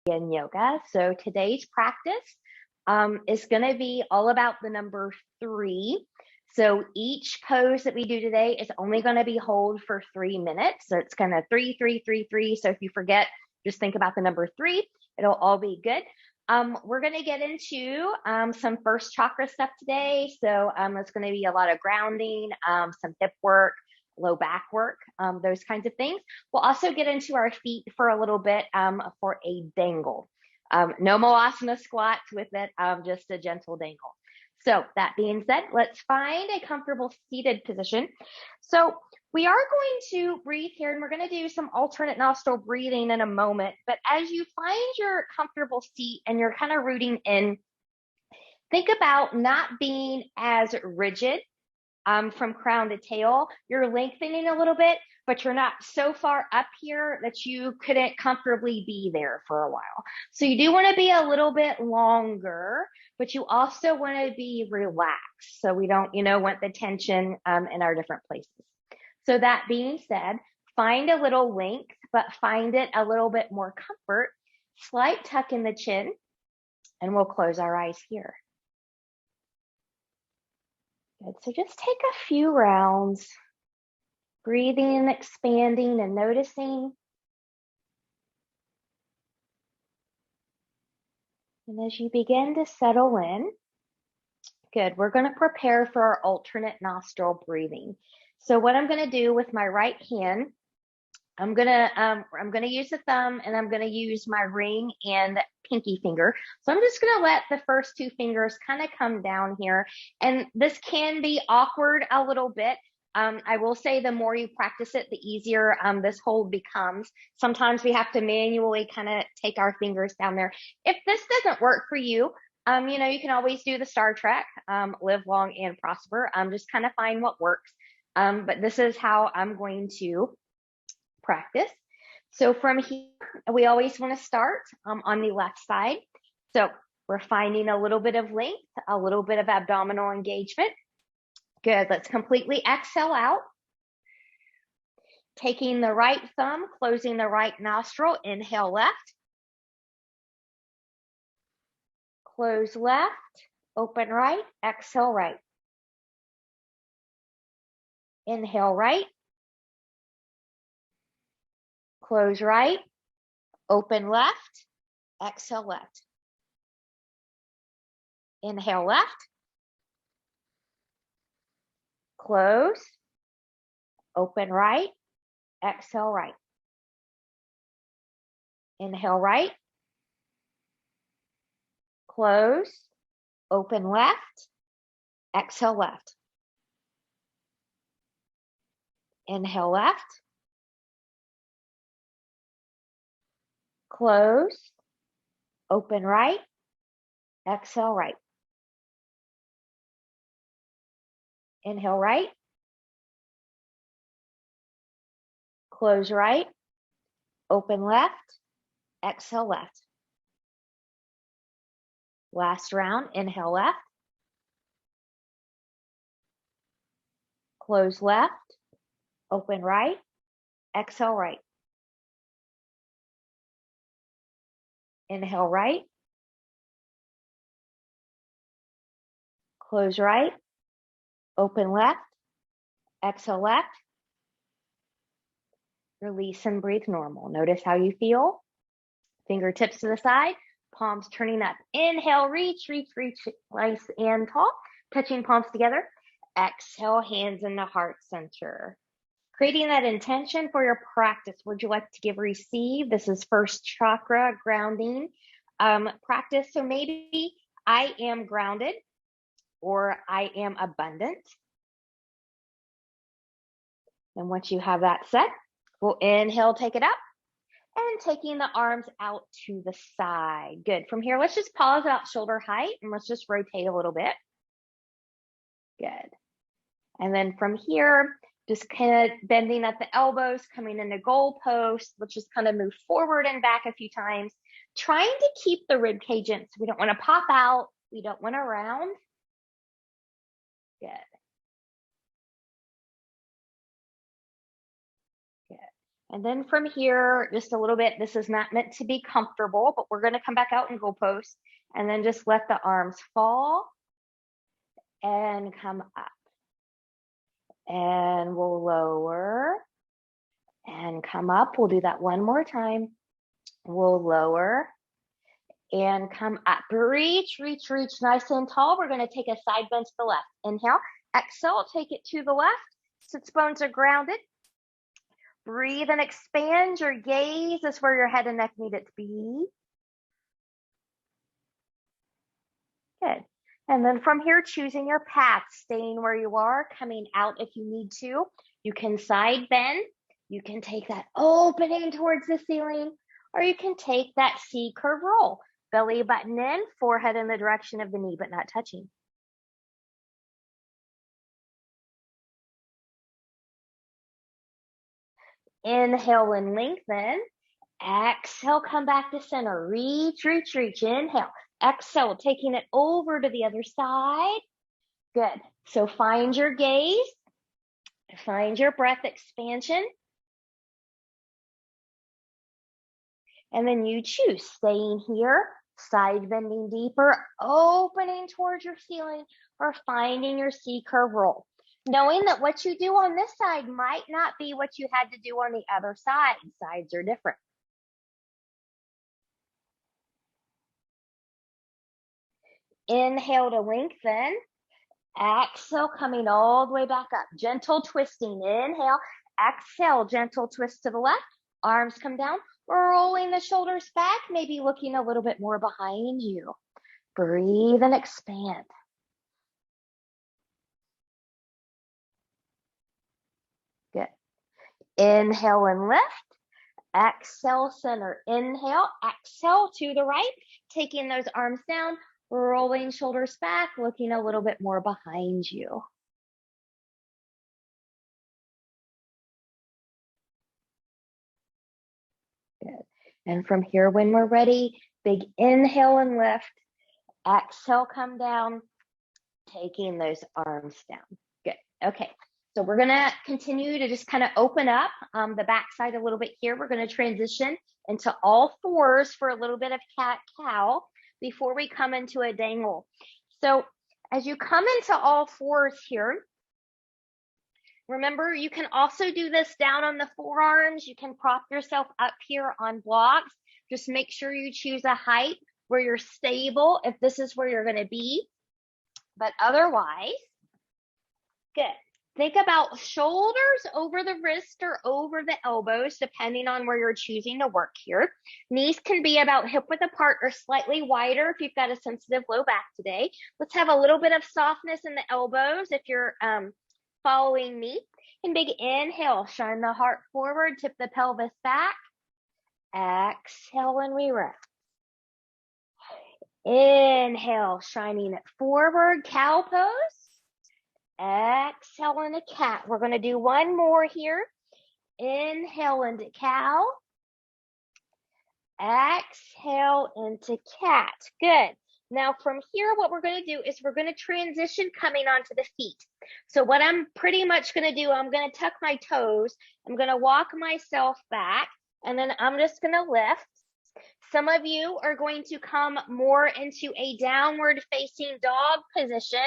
Yin Yoga. So today's practice is going to be all about the number 3. So each pose that we do today is only going to be hold for 3 minutes. So it's kind of 3, 3, 3, 3. So if you forget, just think about the number 3. It'll all be good. We're going to get into some first chakra stuff today. So it's going to be a lot of grounding, some hip work, low back work, those kinds of things. We'll also get into our feet for a little bit for a dangle. No moasana squats with it, just a gentle dangle. So that being said, let's find a comfortable seated position. So we are going to breathe here, and we're going to do some alternate nostril breathing in a moment. But as you find your comfortable seat and you're kind of rooting in, think about not being as rigid from crown to tail. You're lengthening a little bit, but you're not so far up here that you couldn't comfortably be there for a while. So you do want to be a little bit longer, but you also want to be relaxed. So we don't, want the tension in our different places. So that being said, find a little length, but find it a little bit more comfort. Slight tuck in the chin, and we'll close our eyes here. Good. So just take a few rounds, breathing, expanding, and noticing. And as you begin to settle in, good, we're going to prepare for our alternate nostril breathing. So what I'm going to do with my right hand, I'm going to use the thumb, and I'm going to use my ring and pinky finger. So I'm just going to let the first 2 fingers kind of come down here. And this can be awkward a little bit. I will say the more you practice it, the easier this hold becomes. Sometimes we have to manually kind of take our fingers down there. If this doesn't work for you, you can always do the Star Trek, live long and prosper. Just kind of find what works. But this is how I'm going to practice. So from here, we always want to start on the left side. So we're finding a little bit of length, a little bit of abdominal engagement. Good. Let's completely exhale out. Taking the right thumb, closing the right nostril. Inhale left. Close left. Open right. Exhale right. Inhale right. Close right. Open left. Exhale left. Inhale left. Close. Open right. Exhale right. Inhale right. Close. Open left. Exhale left. Inhale left. Close. Open right. Exhale right. Inhale right. Close right. Open left. Exhale left. Last round. Inhale left. Close left. Open right. Exhale right. Inhale right. Close right. Open left. Exhale left. Release and breathe normal. Notice how you feel. Fingertips to the side. Palms turning up. Inhale, reach, reach, reach, nice and tall. Touching palms together. Exhale, hands in the heart center. Creating that intention for your practice. Would you like to give, receive? This is first chakra grounding practice. So maybe I am grounded, or I am abundant. And once you have that set, we'll inhale, take it up, and taking the arms out to the side. Good. From here, let's just pause out shoulder height, and let's just rotate a little bit. Good. And then from here, just kind of bending at the elbows, coming into goal post. Let's just kind of move forward and back a few times, trying to keep the rib cage in. So we don't want to pop out. We don't want to round. Good. Good. And then from here, just a little bit, this is not meant to be comfortable, but we're going to come back out and go post and then just let the arms fall and come up. And we'll lower and come up. We'll do that one more time. We'll lower and come up. Reach, reach, reach nice and tall. We're going to take a side bend to the left. Inhale, exhale, take it to the left. Sits bones are grounded. Breathe and expand. Your gaze is where your head and neck need it to be. Good. And then from here, choosing your path, staying where you are, coming out if you need to. You can side bend. You can take that opening towards the ceiling, or you can take that C curve roll. Belly button in, forehead in the direction of the knee, but not touching. Inhale and lengthen. Exhale, come back to center. Reach, reach, reach. Inhale. Exhale, taking it over to the other side. Good. So find your gaze. Find your breath expansion. And then you choose staying here, side bending deeper, opening towards your ceiling, or finding your C curve roll. Knowing that what you do on this side might not be what you had to do on the other side. Sides are different. Inhale to lengthen. Exhale, coming all the way back up. Gentle twisting. Inhale. Exhale, gentle twist to the left. Arms come down. Rolling the shoulders back, maybe looking a little bit more behind you. Breathe and expand. Good. Inhale and lift. Exhale, center. Inhale, exhale to the right. Taking those arms down, rolling shoulders back, looking a little bit more behind you. Good. And from here, when we're ready, big inhale and lift. Exhale, come down, taking those arms down. Good. Okay. So we're going to continue to just kind of open up the backside a little bit here. We're going to transition into all fours for a little bit of cat-cow before we come into a dangle. So as you come into all fours here, remember, you can also do this down on the forearms. You can prop yourself up here on blocks. Just make sure you choose a height where you're stable if this is where you're going to be. But otherwise, good. Think about shoulders over the wrist or over the elbows, depending on where you're choosing to work here. Knees can be about hip width apart or slightly wider if you've got a sensitive low back today. Let's have a little bit of softness in the elbows if you're following me. And big inhale, shine the heart forward, tip the pelvis back. Exhale and we rest. Inhale, shining it forward, cow pose. Exhale into cat. We're going to do one more here. Inhale into cow. Exhale into cat. Good. Now from here, what we're going to do is we're going to transition coming onto the feet. So what I'm pretty much going to do, I'm going to tuck my toes. I'm going to walk myself back, and then I'm just going to lift. Some of you are going to come more into a downward facing dog position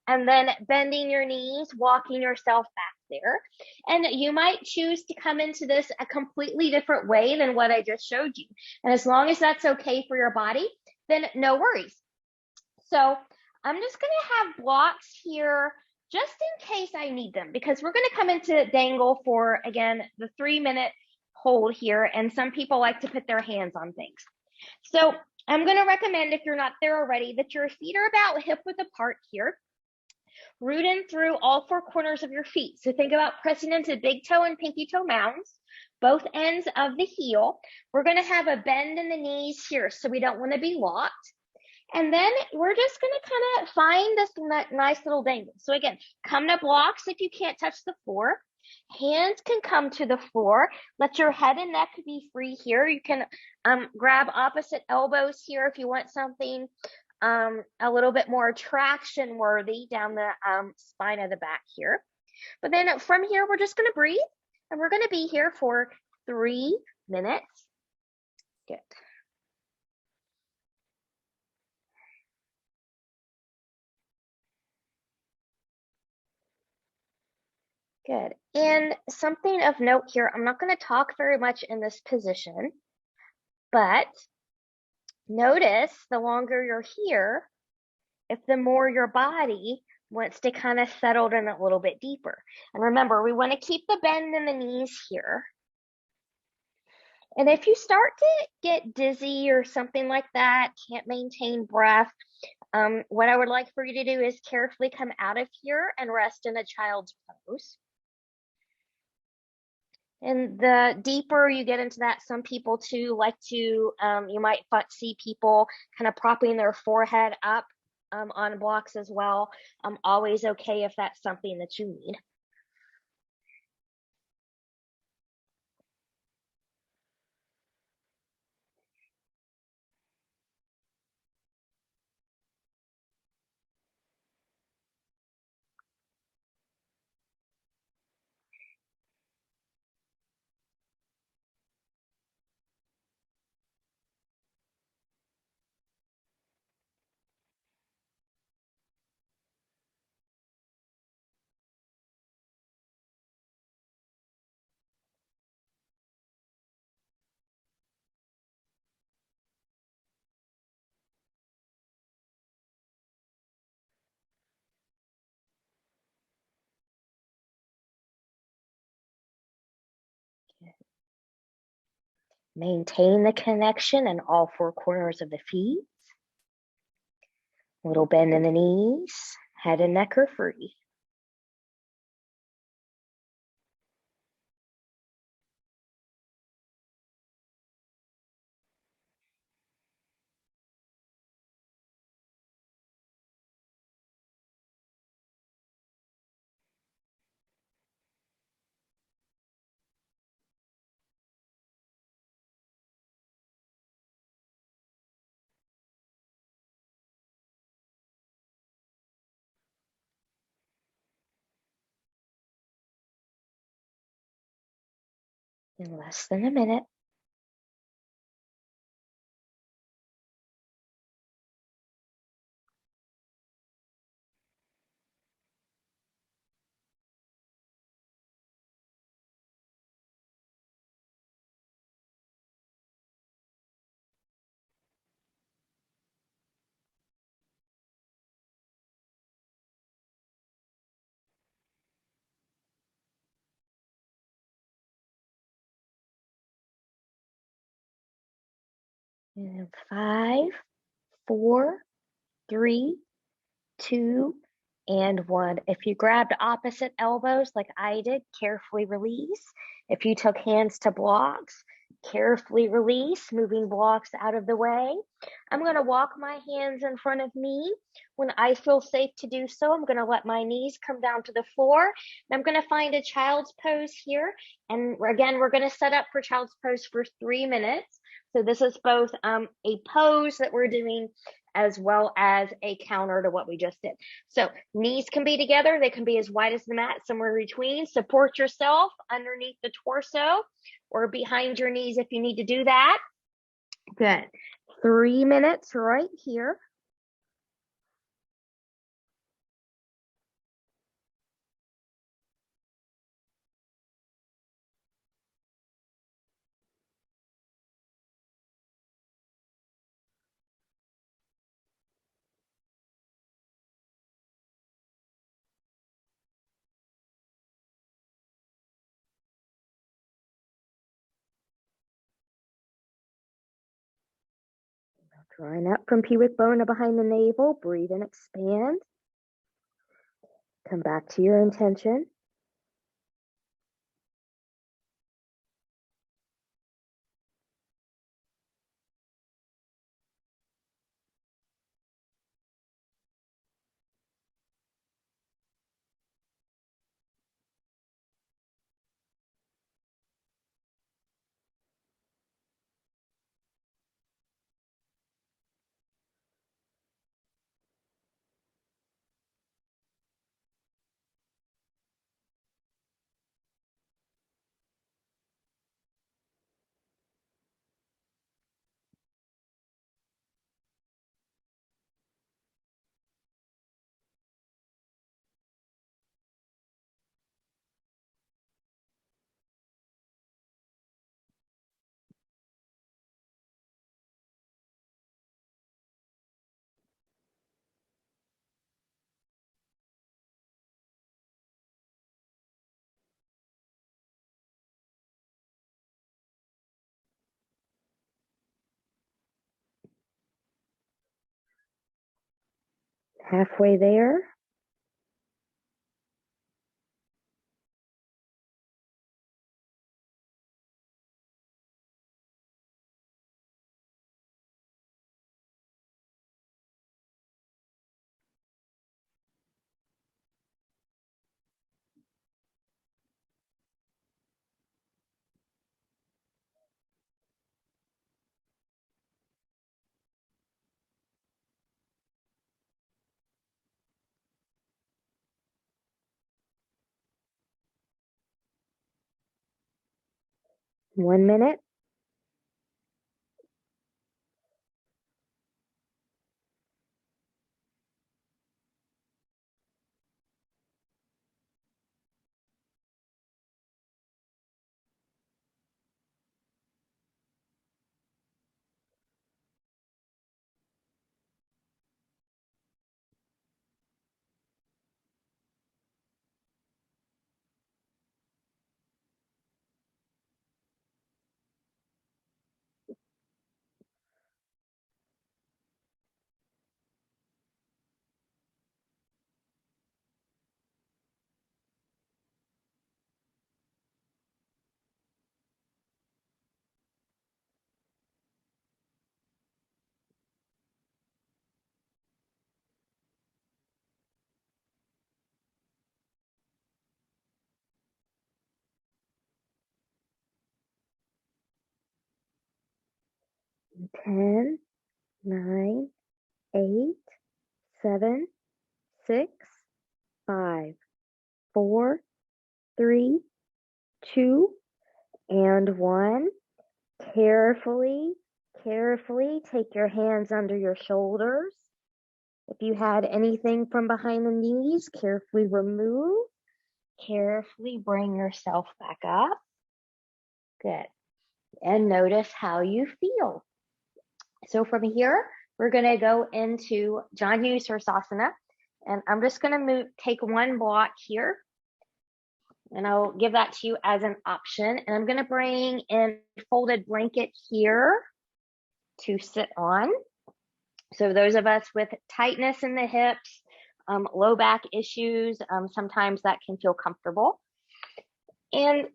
and then bending your knees, walking yourself back there. And you might choose to come into this a completely different way than what I just showed you. And as long as that's okay for your body, then no worries. So I'm just going to have blocks here just in case I need them, because we're going to come into dangle for, again, the 3-minute hold here. And some people like to put their hands on things. So I'm going to recommend, if you're not there already, that your feet are about hip width apart here. Root in through all 4 corners of your feet. So think about pressing into big toe and pinky toe mounds, both ends of the heel. We're going to have a bend in the knees here, so we don't want to be locked. And then we're just going to kind of find this nice little dangle. So again, come to blocks if you can't touch the floor. Hands can come to the floor. Let your head and neck be free here. You can grab opposite elbows here if you want something a little bit more traction worthy down the spine of the back here. But then from here, we're just going to breathe, and we're going to be here for 3 minutes. Good. Good. And something of note here, I'm not going to talk very much in this position, but notice the longer you're here, if the more your body wants to kind of settle in a little bit deeper. And remember, we want to keep the bend in the knees here. And if you start to get dizzy or something like that, can't maintain breath, what I would like for you to do is carefully come out of here and rest in a child's pose. And the deeper you get into that, some people too like to, you might see people kind of propping their forehead up on blocks as well. Always okay if that's something that you need. Maintain the connection in all four corners of the feet. Little bend in the knees, head and neck are free. In less than a minute. And 5, 4, 3, 2, and 1. If you grabbed opposite elbows like I did, carefully release. If you took hands to blocks, carefully release, moving blocks out of the way. I'm going to walk my hands in front of me. When I feel safe to do so, I'm going to let my knees come down to the floor. And I'm going to find a child's pose here. And again, we're going to set up for child's pose for 3 minutes. So this is both a pose that we're doing as well as a counter to what we just did. So knees can be together. They can be as wide as the mat, somewhere in between. Support yourself underneath the torso or behind your knees if you need to do that. Good. 3 minutes right here. Drawing up from pubic bone to behind the navel. Breathe and expand. Come back to your intention. Halfway there. One minute. Ten, 9, 8, 7, 6, 5, 4, 3, 2, and 1. Carefully take your hands under your shoulders. If you had anything from behind the knees, carefully remove. Carefully bring yourself back up. Good. And notice how you feel. So from here, we're going to go into Janu-Sirsasana. And I'm just going to take one block here. And I'll give that to you as an option. And I'm going to bring in a folded blanket here to sit on. So those of us with tightness in the hips, low back issues, sometimes that can feel comfortable. And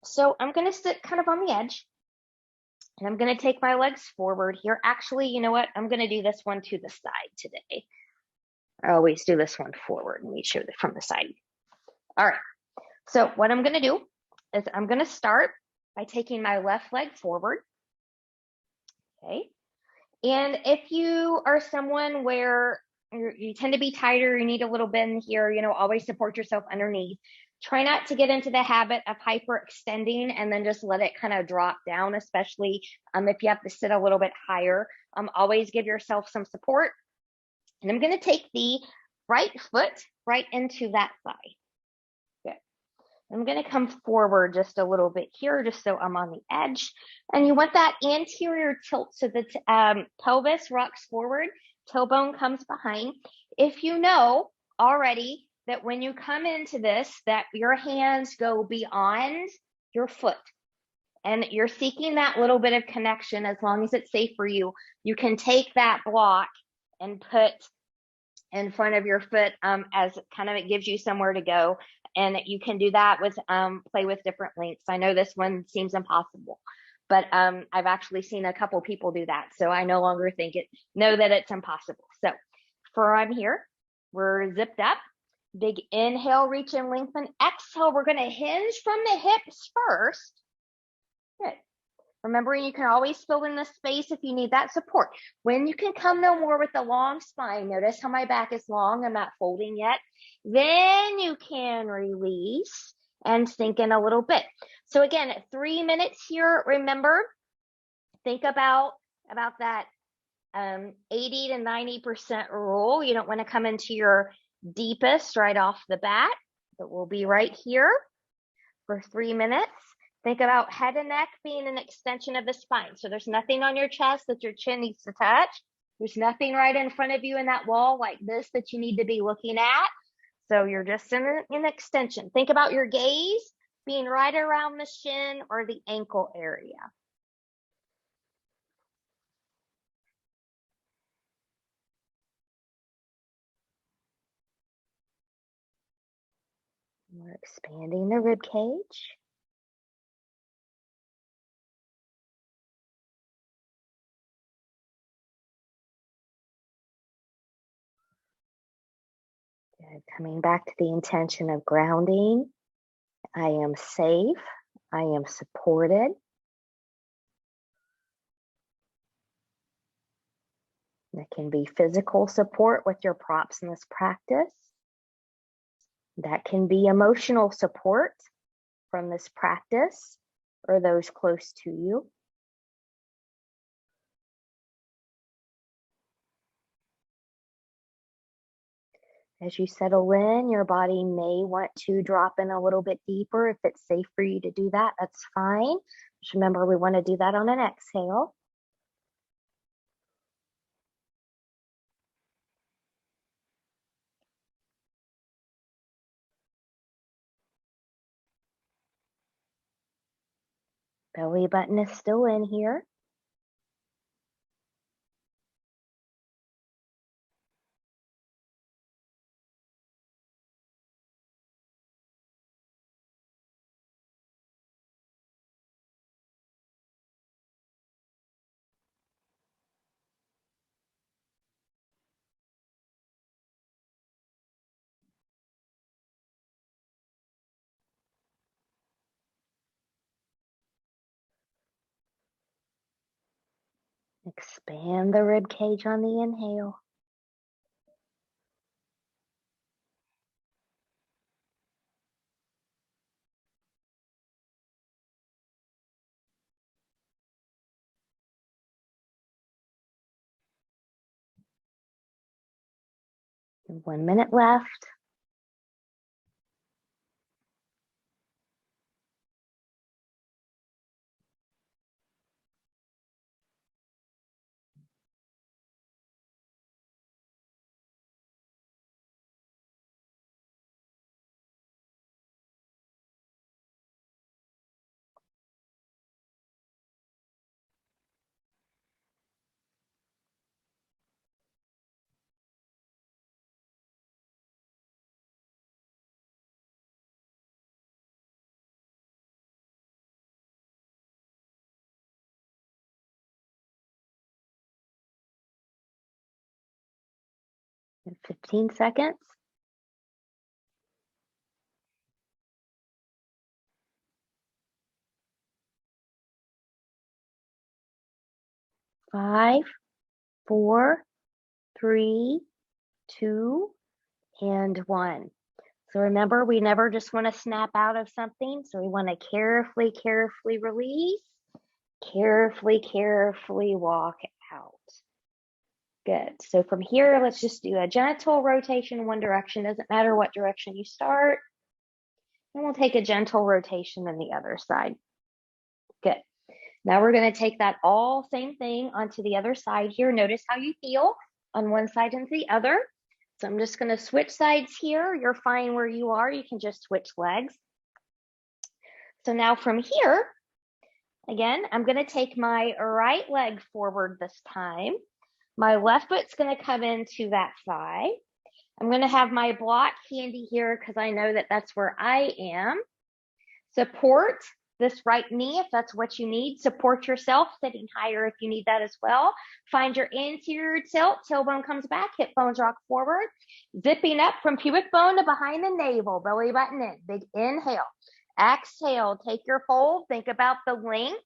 so I'm going to sit kind of on the edge. And I'm going to take my legs forward here. Actually, you know what? I'm going to do this one to the side today. I always do this one forward and we show it from the side. All right. So what I'm going to do is I'm going to start by taking my left leg forward. Okay. And if you are someone where you tend to be tighter, you need a little bend here, always support yourself underneath. Try not to get into the habit of hyperextending and then just let it kind of drop down, especially if you have to sit a little bit higher. Always give yourself some support. And I'm going to take the right foot right into that thigh. Good. I'm going to come forward just a little bit here, just so I'm on the edge. And you want that anterior tilt so that pelvis rocks forward, tailbone comes behind. If you know already that when you come into this, that your hands go beyond your foot and you're seeking that little bit of connection, as long as it's safe for you, you can take that block and put in front of your foot as kind of it gives you somewhere to go. And you can do that with play with different lengths. I know this one seems impossible, but I've actually seen a couple people do that. So I no longer know that it's impossible. So from here, we're zipped up. Big inhale, reach and lengthen. Exhale, we're going to hinge from the hips first. Good. Remembering you can always fill in the space if you need that support. When you can come no more with the long spine, notice how my back is long, I'm not folding yet. Then you can release and sink in a little bit. So again, 3 minutes here. Remember, think about that 80 to 90% rule. You don't want to come into your deepest right off the bat, but we'll be right here for 3 minutes. Think about head and neck being an extension of the spine. So there's nothing on your chest that your chin needs to touch. There's nothing right in front of you in that wall like this that you need to be looking at. So you're just in an extension. Think about your gaze being right around the shin or the ankle area. We're expanding the rib cage. Good. Coming back to the intention of grounding. I am safe. I am supported. That can be physical support with your props in this practice. That can be emotional support from this practice or those close to you. As you settle in, your body may want to drop in a little bit deeper. If it's safe for you to do that, that's fine. Just remember, we want to do that on an exhale. Belly button is still in here. Expand the rib cage on the inhale. And 1 minute left. In 15 seconds. 5, 4, 3, 2, and 1. So remember, we never just want to snap out of something. So we want to carefully, carefully release, carefully, carefully walk out. Good. So from here, let's just do a gentle rotation in one direction. Doesn't matter what direction you start. And we'll take a gentle rotation in the other side. Good. Now we're going to take that all same thing onto the other side here. Notice how you feel on one side and the other. So I'm just going to switch sides here. You're fine where you are. You can just switch legs. So now from here, again, I'm going to take my right leg forward this time. My left foot's going to come into that thigh. I'm going to have my block handy here because I know that that's where I am. Support this right knee if that's what you need. Support yourself, sitting higher if you need that as well. Find your anterior tilt, tailbone comes back, hip bones rock forward. Zipping up from pubic bone to behind the navel, belly button in. Big inhale. Exhale, take your fold, think about the length,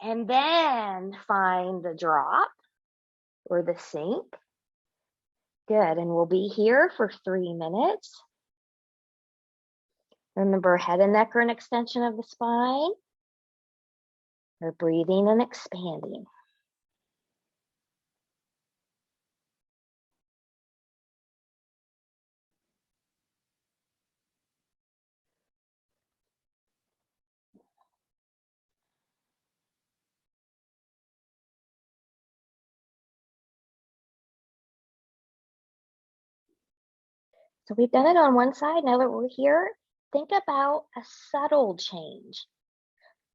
and then find the drop or the sink. Good, and we'll be here for 3 minutes. Remember, head and neck are an extension of the spine. We're breathing and expanding. So we've done it on one side. Now that we're here, think about a subtle change.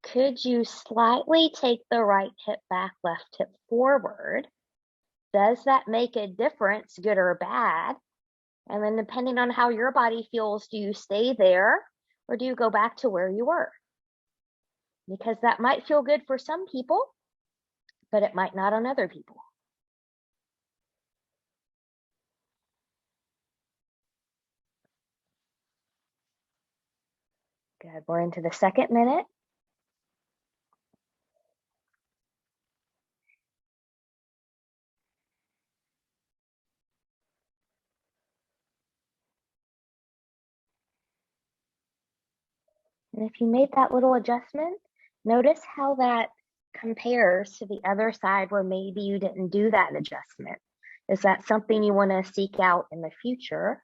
Could you slightly take the right hip back, left hip forward? Does that make a difference, good or bad? And then depending on how your body feels, do you stay there or do you go back to where you were? Because that might feel good for some people, but it might not on other people. Good, we're into the second minute. And if you made that little adjustment, notice how that compares to the other side where maybe you didn't do that adjustment. Is that something you want to seek out in the future?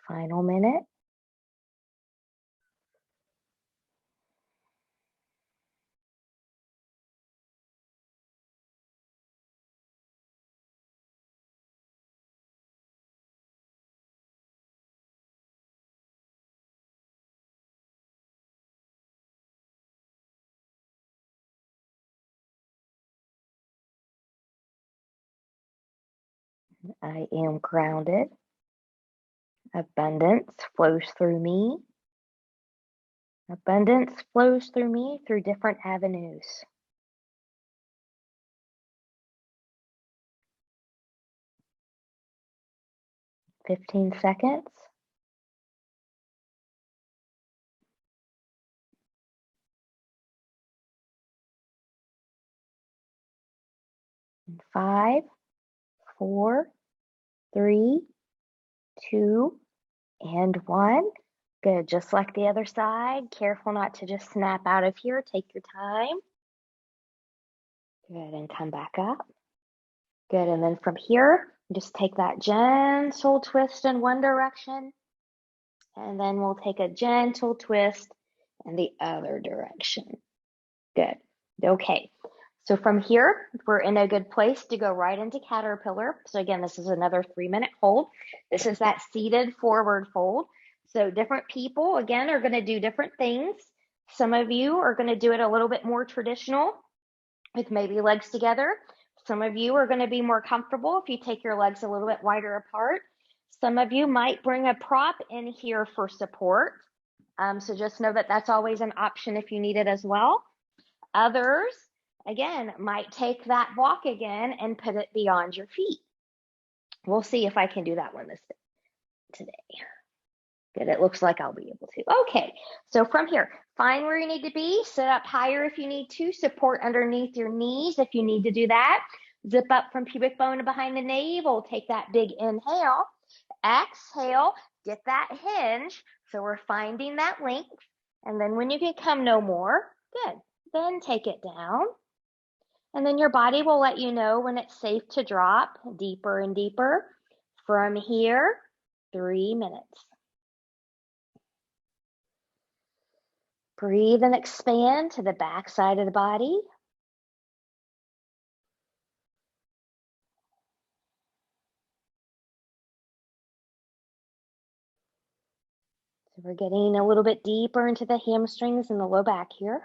Final minute. I am grounded. Abundance flows through me. Abundance flows through me through different avenues. 15 seconds. 5, 4, 3, 2, and 1. Good, just like the other side. Careful not to just snap out of here. Take your time. Good, and come back up. Good, and then from here, just take that gentle twist in one direction, and then we'll take a gentle twist in the other direction. Good, okay. So from here, we're in a good place to go right into caterpillar. So again, this is another 3-minute hold. This is that seated forward fold. So different people, again, are gonna do different things. Some of you are gonna do it a little bit more traditional with maybe legs together. Some of you are gonna be more comfortable if you take your legs a little bit wider apart. Some of you might bring a prop in here for support. So just know that that's always an option if you need it as well. Others, again, might take that block again and put it beyond your feet. We'll see if I can do that one today. Good, it looks like I'll be able to. Okay, so from here, find where you need to be, sit up higher if you need to, support underneath your knees if you need to do that. Zip up from pubic bone behind the navel, take that big inhale. Exhale, get that hinge. So we're finding that length. And then when you can come no more, good. Then take it down. And then your body will let you know when it's safe to drop deeper and deeper. From here, 3 minutes. Breathe and expand to the back side of the body. So we're getting a little bit deeper into the hamstrings and the low back here.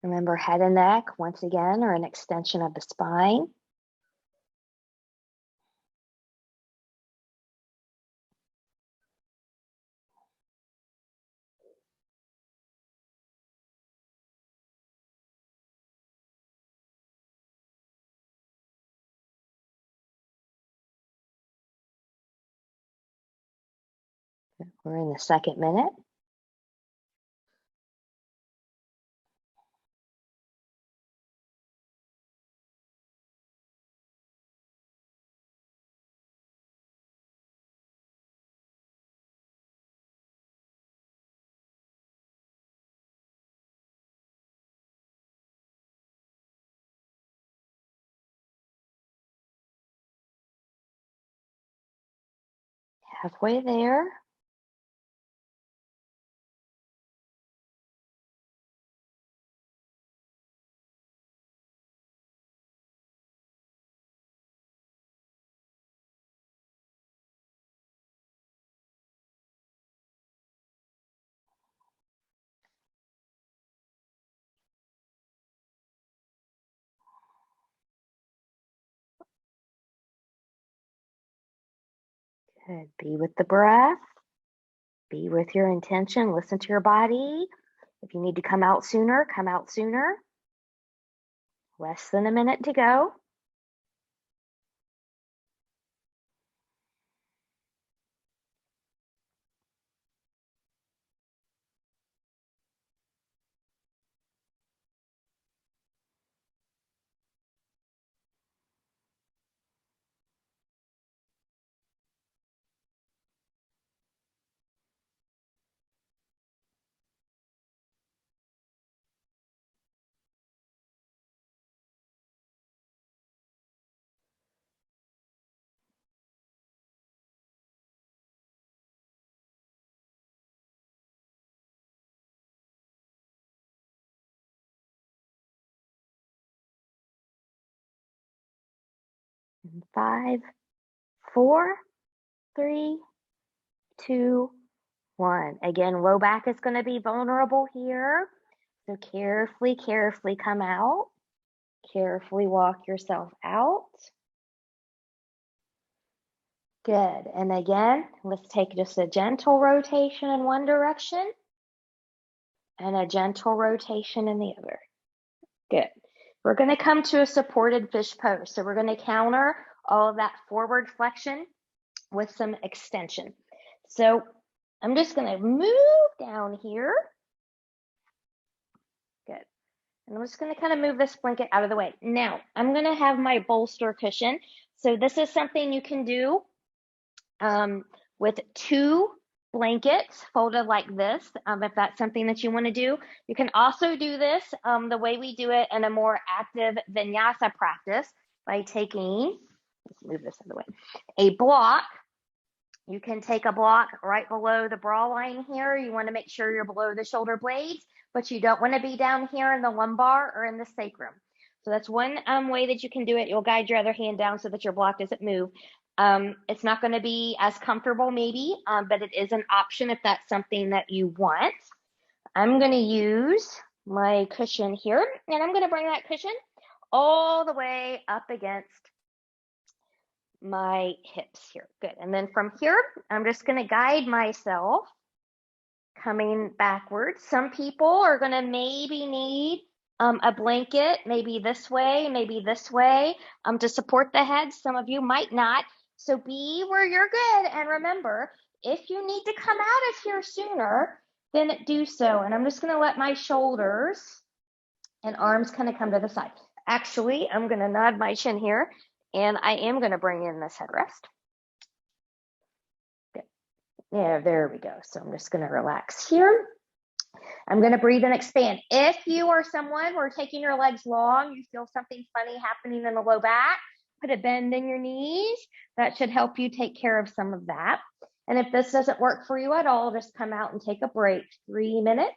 Remember, head and neck, once again, are an extension of the spine. We're in the second minute. Halfway there. Good. Be with the breath. Be with your intention. Listen to your body. If you need to come out sooner, come out sooner. Less than a minute to go. In 5, 4, 3, 2, 1. Again, low back is going to be vulnerable here. So carefully come out. Carefully walk yourself out. Good. And again, let's take just a gentle rotation in one direction and a gentle rotation in the other. Good. We're going to come to a supported fish pose. So we're going to counter all of that forward flexion with some extension. So I'm just going to move down here. Good. And I'm just going to kind of move this blanket out of the way. Now, I'm going to have my bolster cushion. So this is something you can do with 2 blankets folded like this, if that's something that you want to do. You can also do this the way we do it in a more active vinyasa practice by taking, let's move this out of the way, a block. You can take a block right below the bra line here. You want to make sure you're below the shoulder blades, but you don't want to be down here in the lumbar or in the sacrum. So that's one way that you can do it. You'll guide your other hand down so that your block doesn't move. It's not going to be as comfortable maybe, but it is an option if that's something that you want. I'm going to use my cushion here, and I'm going to bring that cushion all the way up against my hips here. Good. And then from here, I'm just going to guide myself coming backwards. Some people are going to maybe need a blanket, maybe this way, to support the head. Some of you might not. So be where you're good. And remember, if you need to come out of here sooner, then do so. And I'm just going to let my shoulders and arms kind of come to the side. Actually, I'm going to nod my chin here, and I am going to bring in this headrest. Good. Yeah, there we go. So I'm just going to relax here. I'm going to breathe and expand. If you are someone who are taking your legs long, you feel something funny happening in the low back, put a bend in your knees. That should help you take care of some of that. And if this doesn't work for you at all, just come out and take a break. 3 minutes.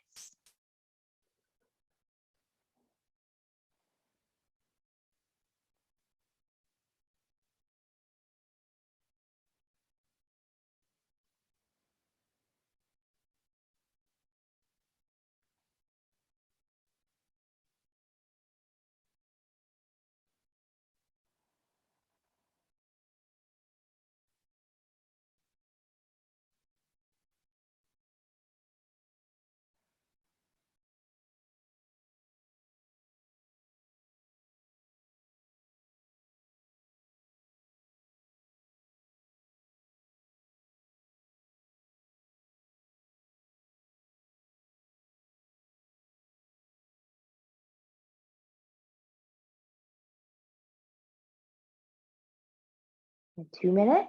In 2 minutes.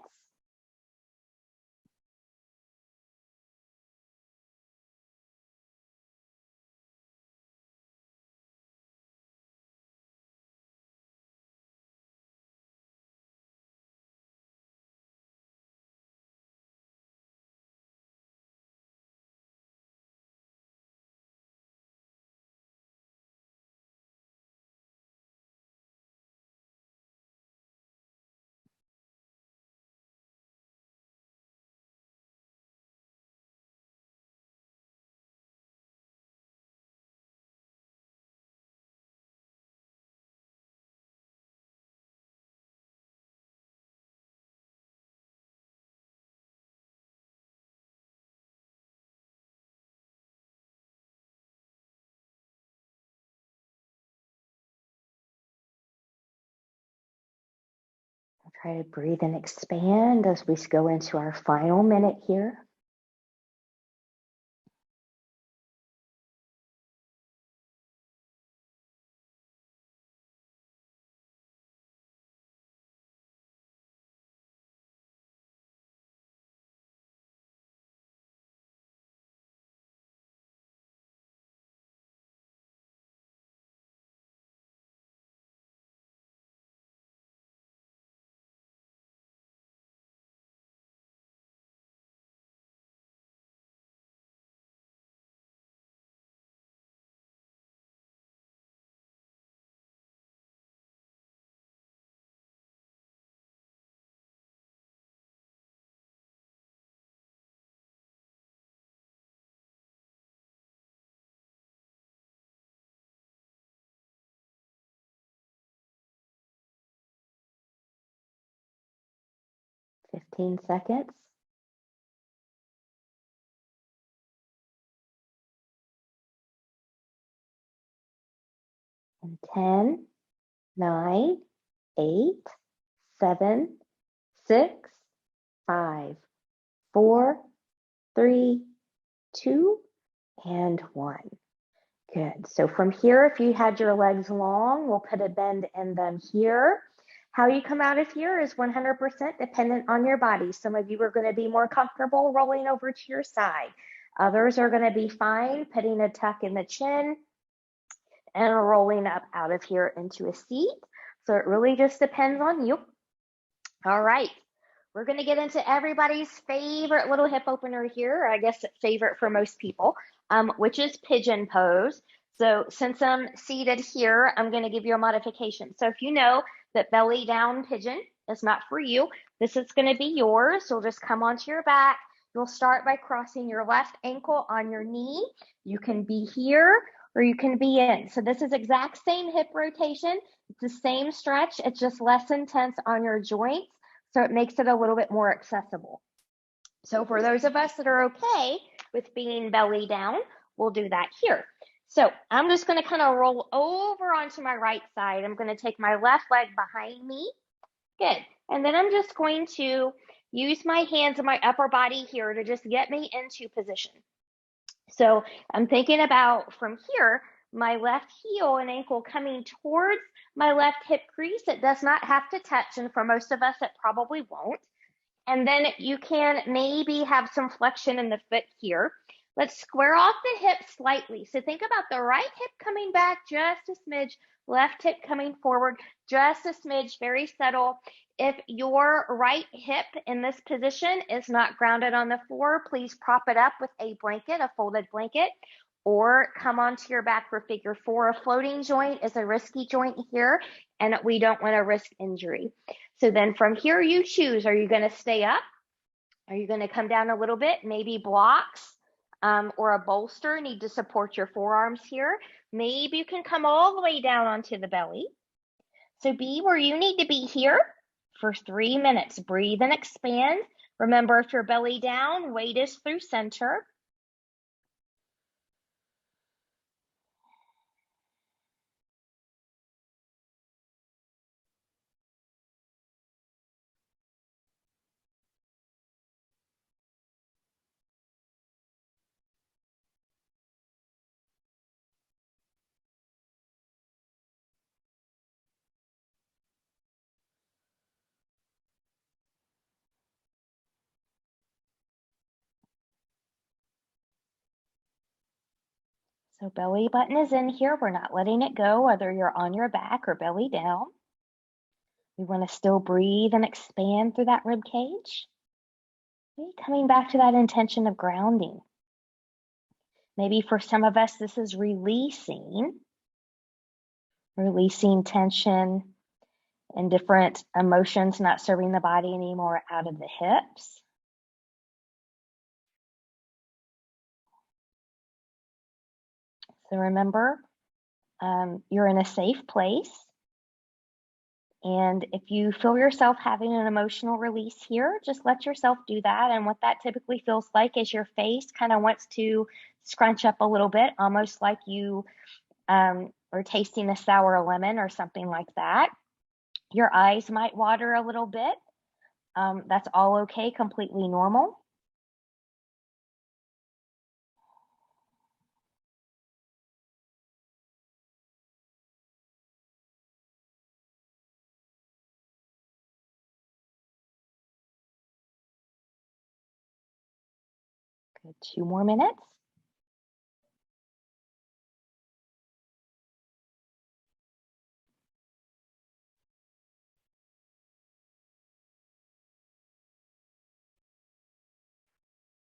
Try to breathe and expand as we go into our final minute here. Seconds. And 10, 9, 8, 7, 6, 5, 4, 3, 2, and 1. Good. So from here, if you had your legs long, we'll put a bend in them here. How you come out of here is 100% dependent on your body. Some of you are going to be more comfortable rolling over to your side. Others are going to be fine putting a tuck in the chin and rolling up out of here into a seat. So it really just depends on you. All right. We're going to get into everybody's favorite little hip opener here. I guess favorite for most people, which is pigeon pose. So since I'm seated here, I'm going to give you a modification. So if you know that belly down pigeon is not for you, this is going to be yours. You'll just come onto your back. You'll start by crossing your left ankle on your knee. You can be here or you can be in. So this is exact same hip rotation. It's the same stretch. It's just less intense on your joints. So it makes it a little bit more accessible. So for those of us that are okay with being belly down, we'll do that here. So I'm just going to kind of roll over onto my right side. I'm going to take my left leg behind me. Good. And then I'm just going to use my hands and my upper body here to just get me into position. So I'm thinking about from here, my left heel and ankle coming towards my left hip crease. It does not have to touch, and for most of us, it probably won't. And then you can maybe have some flexion in the foot here. Let's square off the hip slightly. So think about the right hip coming back just a smidge, left hip coming forward just a smidge, very subtle. If your right hip in this position is not grounded on the floor, please prop it up with a blanket, a folded blanket, or come onto your back for figure 4. A floating joint is a risky joint here, and we don't want to risk injury. So then from here, you choose. Are you going to stay up? Are you going to come down a little bit? Maybe blocks or a bolster need to support your forearms here. Maybe you can come all the way down onto the belly. So be where you need to be here for 3 minutes. Breathe and expand. Remember, if you're belly down, weight is through center. So belly button is in here. We're not letting it go, whether you're on your back or belly down. We want to still breathe and expand through that rib cage. Maybe coming back to that intention of grounding. Maybe for some of us, this is releasing tension and different emotions not serving the body anymore out of the hips. So remember, you're in a safe place. And if you feel yourself having an emotional release here, just let yourself do that. And what that typically feels like is your face kind of wants to scrunch up a little bit, almost like you are tasting a sour lemon or something like that. Your eyes might water a little bit. That's all okay, completely normal. Good, 2 more minutes.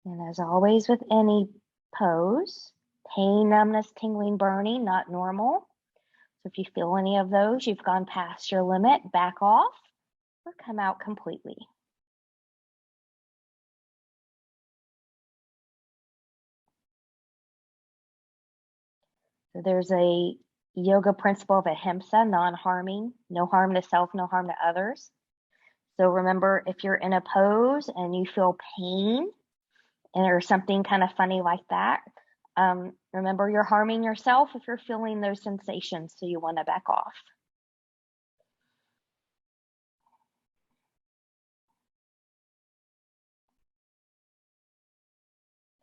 And as always with any pose, pain, numbness, tingling, burning, not normal. So if you feel any of those, you've gone past your limit, back off or come out completely. So there's a yoga principle of ahimsa, non-harming, no harm to self, no harm to others. So remember, if you're in a pose and you feel pain or something kind of funny like that, remember you're harming yourself if you're feeling those sensations, so you want to back off.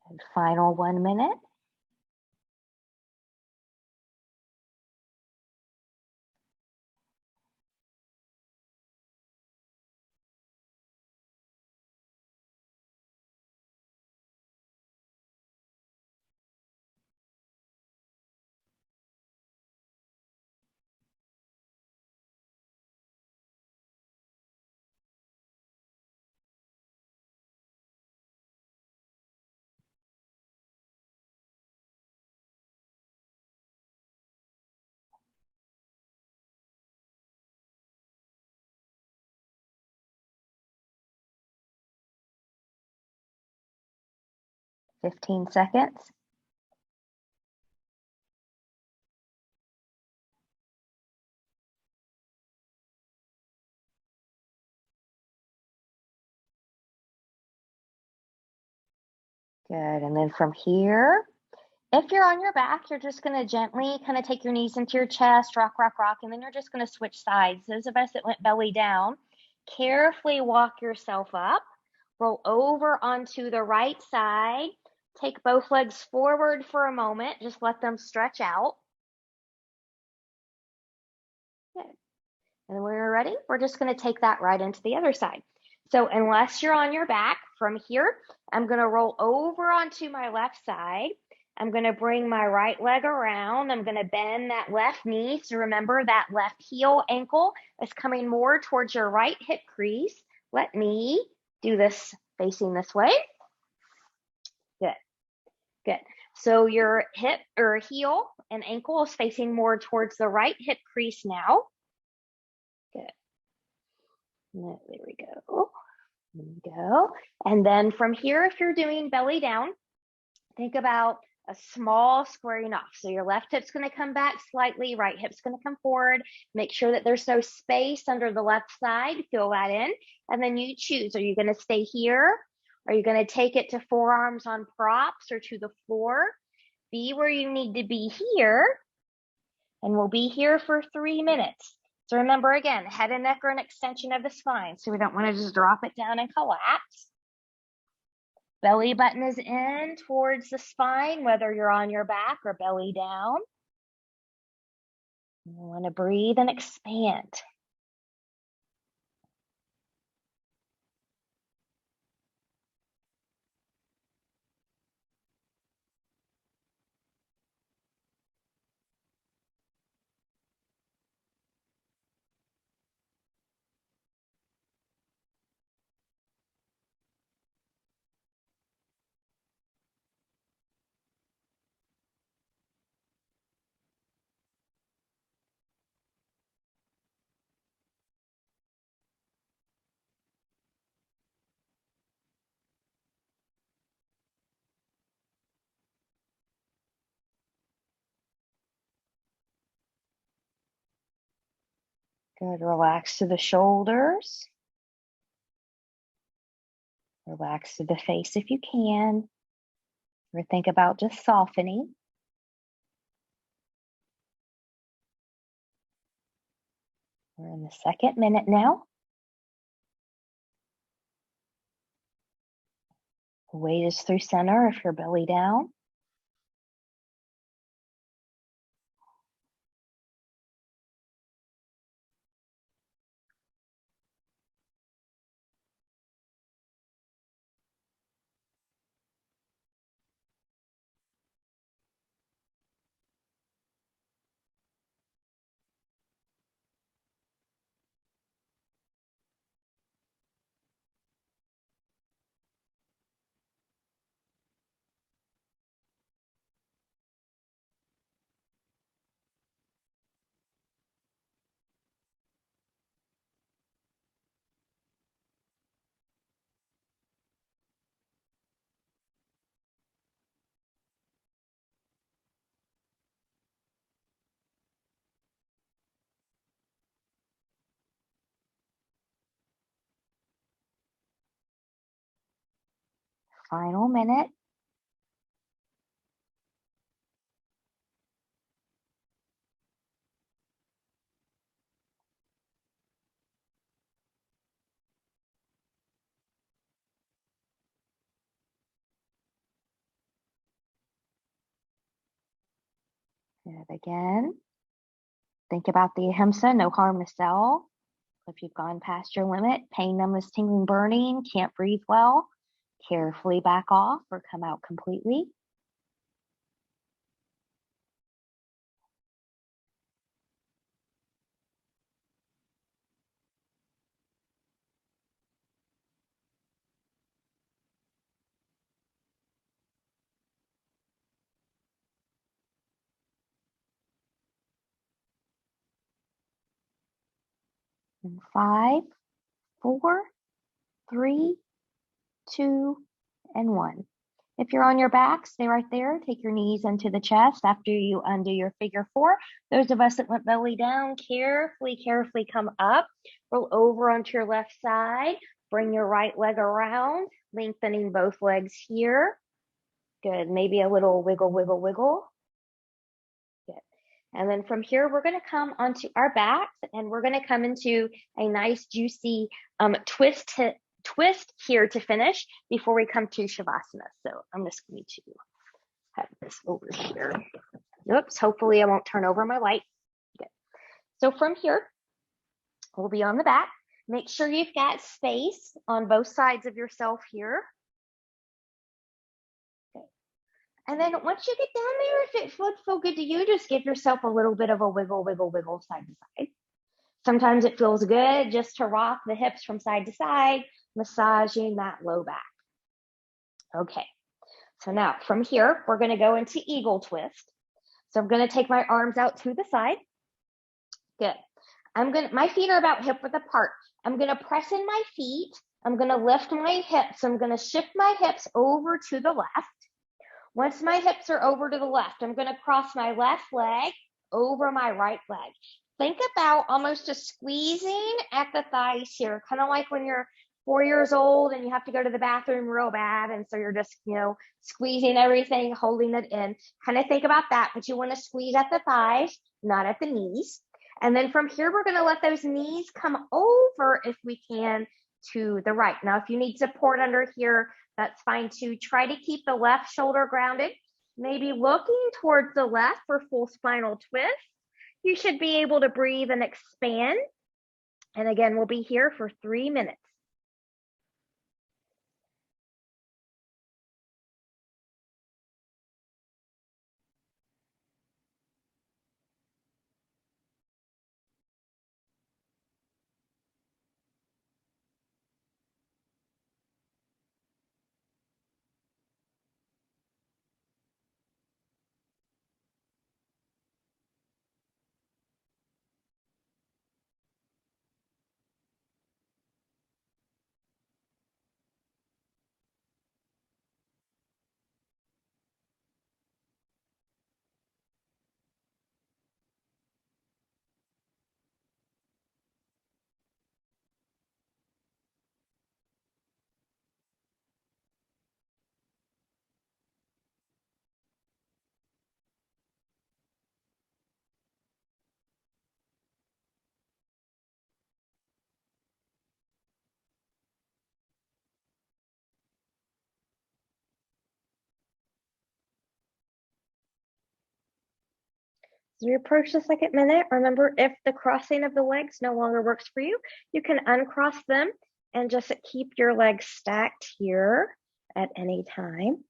And final 1 minute. Fifteen seconds. Good, and then from here, if you're on your back, you're just going to gently kind of take your knees into your chest, rock, rock, rock, and then you're just going to switch sides. Those of us that went belly down, carefully walk yourself up, roll over onto the right side, take both legs forward for a moment, just let them stretch out. Good. And when you're ready, we're just going to take that right into the other side. So unless you're on your back, from here, I'm going to roll over onto my left side. I'm going to bring my right leg around. I'm going to bend that left knee. So remember that left heel ankle is coming more towards your right hip crease. Let me do this facing this way. Good, good. So your hip or heel and ankle is facing more towards the right hip crease now. Good. There we go. There we go. And then from here, if you're doing belly down, think about a small squaring off. So your left hip's going to come back slightly, right hip's going to come forward. Make sure that there's no space under the left side. Fill that in. And then you choose. Are you going to stay here? Are you going to take it to forearms on props or to the floor? Be where you need to be here. And we'll be here for 3 minutes. So remember, again, head and neck are an extension of the spine. So we don't want to just drop it down and collapse. Belly button is in towards the spine, whether you're on your back or belly down. You want to breathe and expand. Good. Relax to the shoulders. Relax to the face if you can. Or think about just softening. We're in the second minute now. Weight is through center if you're belly down. Final minute. Good again. Think about the ahimsa, no harm to self. If you've gone past your limit, pain, numbness, tingling, burning, can't breathe well, carefully back off or come out completely. In 5, 4, 3, 2, and 1. If you're on your back, stay right there. Take your knees into the chest after you undo your figure 4. Those of us that went belly down, carefully come up. Roll over onto your left side. Bring your right leg around, lengthening both legs here. Good. Maybe a little wiggle, wiggle, wiggle. Good. And then from here, we're going to come onto our backs and we're going to come into a nice, juicy twist here to finish before we come to Shavasana. So I'm just going to have this over here. Oops, hopefully I won't turn over my light. Good. So from here, we'll be on the back. Make sure you've got space on both sides of yourself here. Okay. And then once you get down there, if it would feel good to you, just give yourself a little bit of a wiggle, wiggle, wiggle side to side. Sometimes it feels good just to rock the hips from side to side, massaging that low back. Okay, so now from here, we're going to go into eagle twist. So I'm going to take my arms out to the side. Good. My feet are about hip width apart. I'm going to press in my feet. I'm going to lift my hips. I'm going to shift my hips over to the left. Once my hips are over to the left, I'm going to cross my left leg over my right leg. Think about almost just squeezing at the thighs here, kind of like when you're 4 years old and you have to go to the bathroom real bad. And so you're just, squeezing everything, holding it in. Kind of think about that, but you want to squeeze at the thighs, not at the knees. And then from here, we're going to let those knees come over, if we can, to the right. Now, if you need support under here, that's fine too. Try to keep the left shoulder grounded, maybe looking towards the left for full spinal twist. You should be able to breathe and expand. And again, we'll be here for 3 minutes. As we approach the second minute, remember if the crossing of the legs no longer works for you, you can uncross them and just keep your legs stacked here at any time.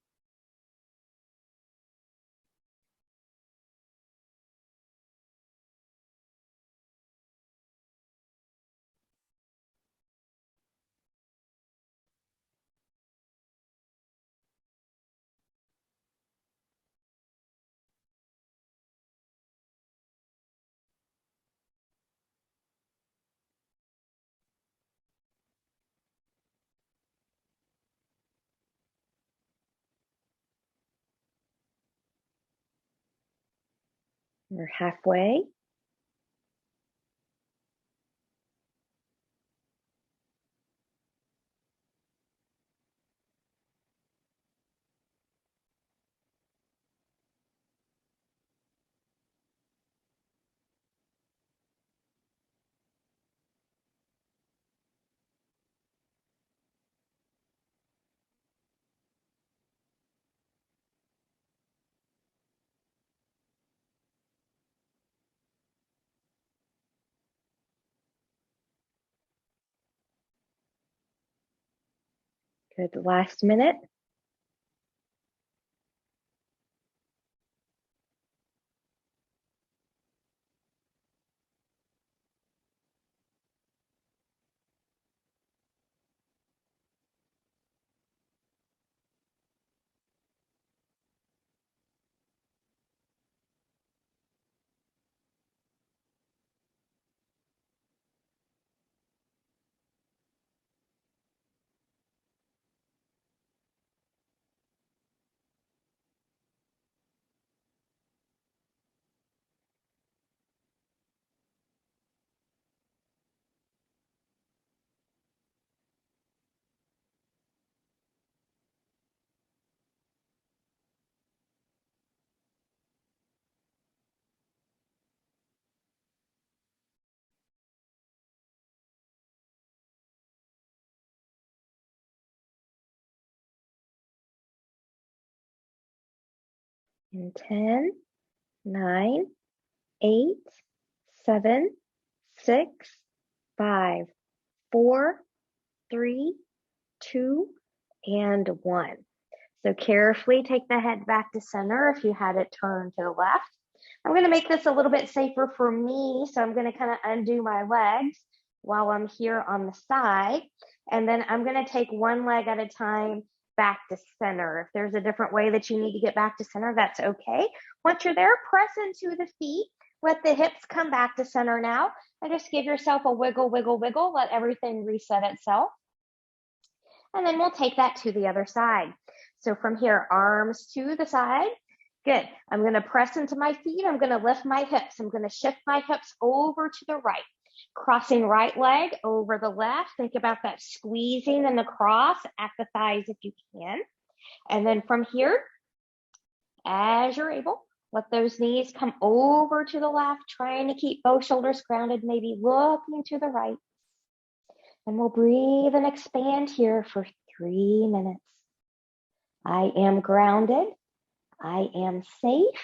We're halfway. Good, last minute. In 10, 9, 8, 7, 6, 5, 4, 3, 2, and 1. So carefully take the head back to center if you had it turned to the left. I'm going to make this a little bit safer for me, so I'm going to kind of undo my legs while I'm here on the side. And then I'm going to take one leg at a time back to center. If there's a different way that you need to get back to center, that's okay. Once you're there, press into the feet. Let the hips come back to center now. And just give yourself a wiggle, wiggle, wiggle. Let everything reset itself. And then we'll take that to the other side. So from here, arms to the side. Good. I'm going to press into my feet. I'm going to lift my hips. I'm going to shift my hips over to the right. Crossing right leg over the left. Think about that squeezing and the cross at the thighs if you can. And then from here, as you're able, let those knees come over to the left, trying to keep both shoulders grounded, maybe looking to the right. And we'll breathe and expand here for 3 minutes. I am grounded. I am safe.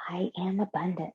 I am abundant.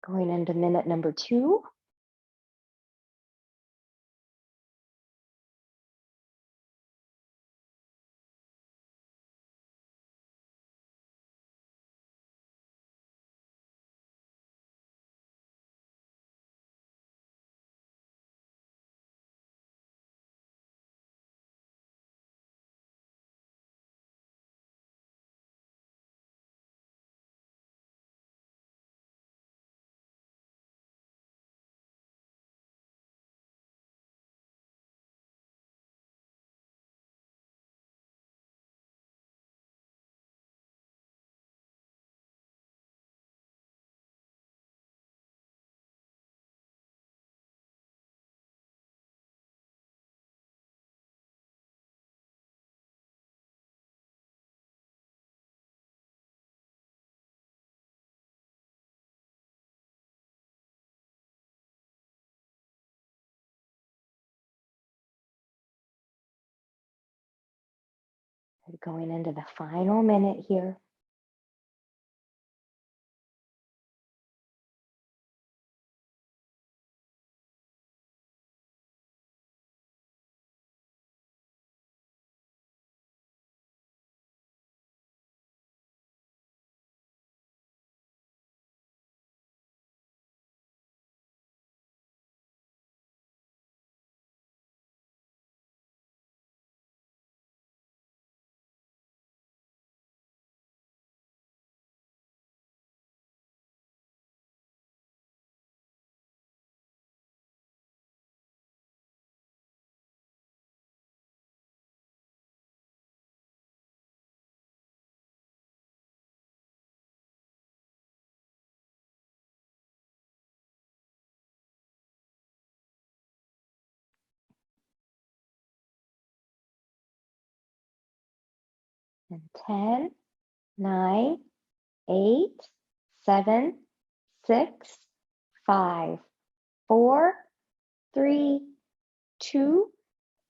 Going into minute number 2. We're going into the final minute here. And 10, 9, 8, 7, 6, 5, 4, 3, 2,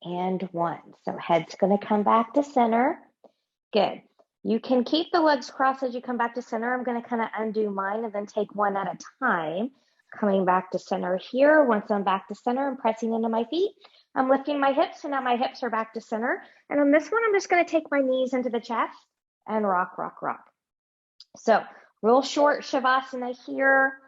and 1. So head's going to come back to center. Good. You can keep the legs crossed as you come back to center. I'm going to kind of undo mine and then take one at a time. Coming back to center here. Once I'm back to center, I'm pressing into my feet. I'm lifting my hips, and now my hips are back to center. And on this one, I'm just going to take my knees into the chest and rock, rock, rock. So real short Shavasana here.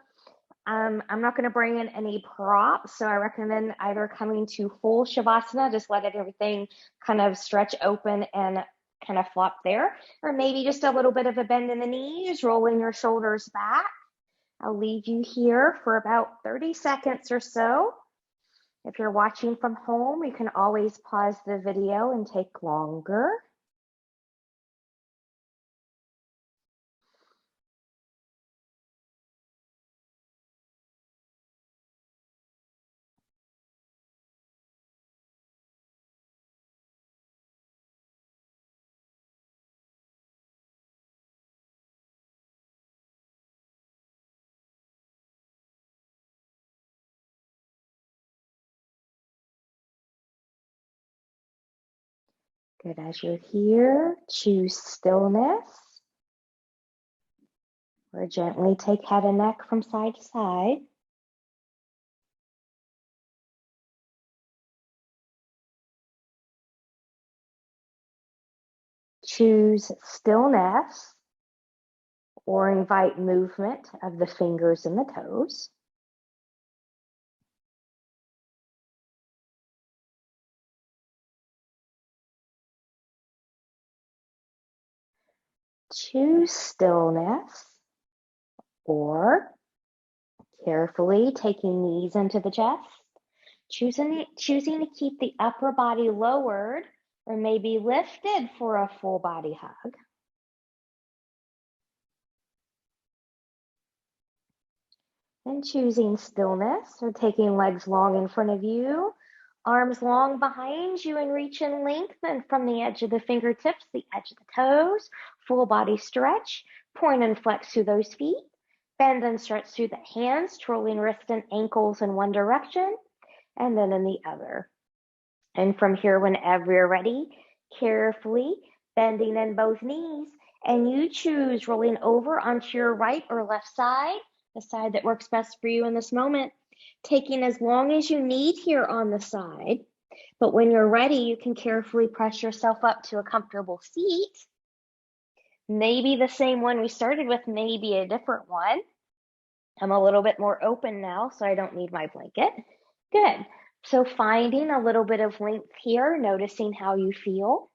I'm not going to bring in any props, so I recommend either coming to full Shavasana, just let everything kind of stretch open and kind of flop there, or maybe just a little bit of a bend in the knees, rolling your shoulders back. I'll leave you here for about 30 seconds or so. If you're watching from home, you can always pause the video and take longer. Good. As you're here, choose stillness, or gently take head and neck from side to side. Choose stillness, or invite movement of the fingers and the toes. Choose stillness, or carefully taking knees into the chest, choosing to keep the upper body lowered or maybe lifted for a full body hug. And choosing stillness, or taking legs long in front of you, arms long behind you, and reach and lengthen from the edge of the fingertips, the edge of the toes, full body stretch, point and flex through those feet, bend and stretch through the hands, twirling wrists and ankles in one direction, and then in the other. And from here, whenever you're ready, carefully bending in both knees, and you choose rolling over onto your right or left side, the side that works best for you in this moment, taking as long as you need here on the side. But when you're ready, you can carefully press yourself up to a comfortable seat. Maybe the same one we started with, maybe a different one. I'm a little bit more open now, so I don't need my blanket. Good. So finding a little bit of length here, noticing how you feel.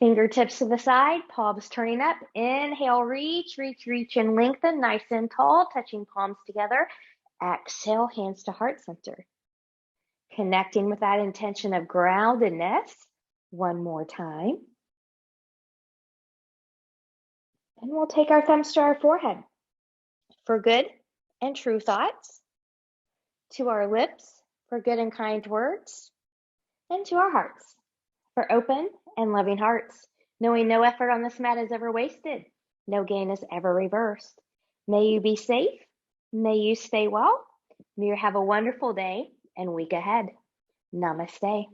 Fingertips to the side, palms turning up. Inhale, reach, reach, reach, and lengthen, nice and tall, touching palms together. Exhale, hands to heart center. Connecting with that intention of groundedness. One more time. And we'll take our thumbs to our forehead for good and true thoughts, to our lips for good and kind words, and to our hearts for open and loving hearts, knowing no effort on this mat is ever wasted, no gain is ever reversed. May you be safe, may you stay well, may you have a wonderful day and week ahead. Namaste.